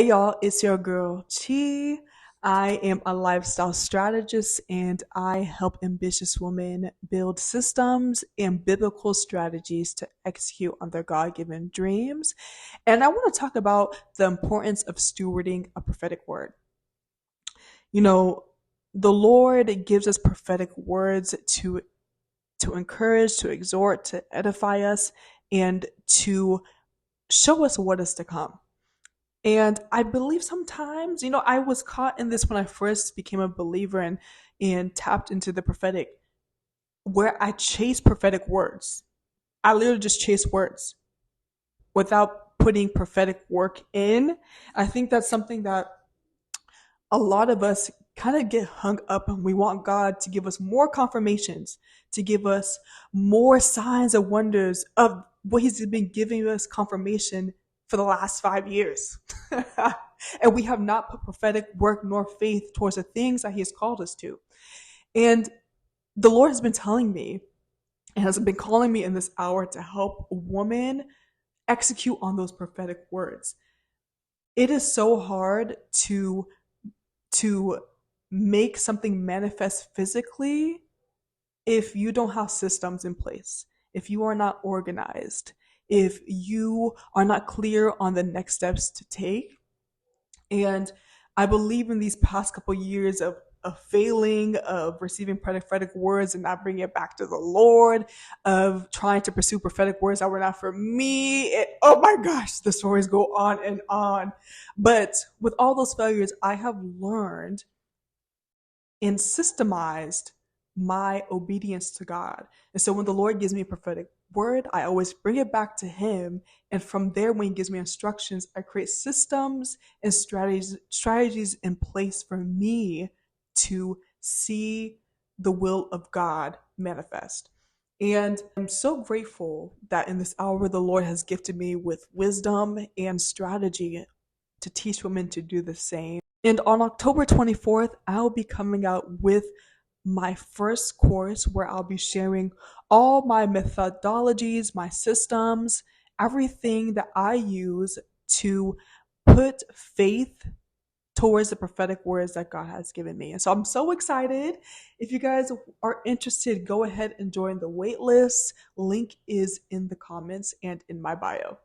Hey y'all, it's your girl Chi. I am a lifestyle strategist and I help ambitious women build systems and biblical strategies to execute on their God given dreams. And I want to talk about the importance of stewarding a prophetic word. You know, the Lord gives us prophetic words to encourage, to exhort, to edify us, and to show us what is to come. And I believe sometimes, I was caught in this when I first became a believer and tapped into the prophetic, where I chased prophetic words. I literally just chased words without putting prophetic work in. I think that's something that a lot of us kind of get hung up and we want God to give us more confirmations, to give us more signs and wonders of what He's been giving us confirmation for the last 5 years. And we have not put prophetic work nor faith towards the things that He has called us to. And the Lord has been telling me and has been calling me in this hour to help a woman execute on those prophetic words. It is so hard to make something manifest physically if you don't have systems in place, if you are not organized, if you are not clear on the next steps to take. And I believe in these past couple years of failing, of receiving prophetic words and not bringing it back to the Lord, of trying to pursue prophetic words that were not for me. Oh my gosh, the stories go on and on. But with all those failures, I have learned and systemized my obedience to God. And so when the Lord gives me a prophetic word, I always bring it back to Him. And from there, when He gives me instructions, I create systems and strategies in place for me to see the will of God manifest. And I'm so grateful that in this hour, the Lord has gifted me with wisdom and strategy to teach women to do the same. And on October 24th, I'll be coming out with my first course where I'll be sharing all my methodologies, my systems, everything that I use to put faith towards the prophetic words that God has given me. And so I'm so excited. If you guys are interested, go ahead and join the wait list. Link is in the comments and in my bio.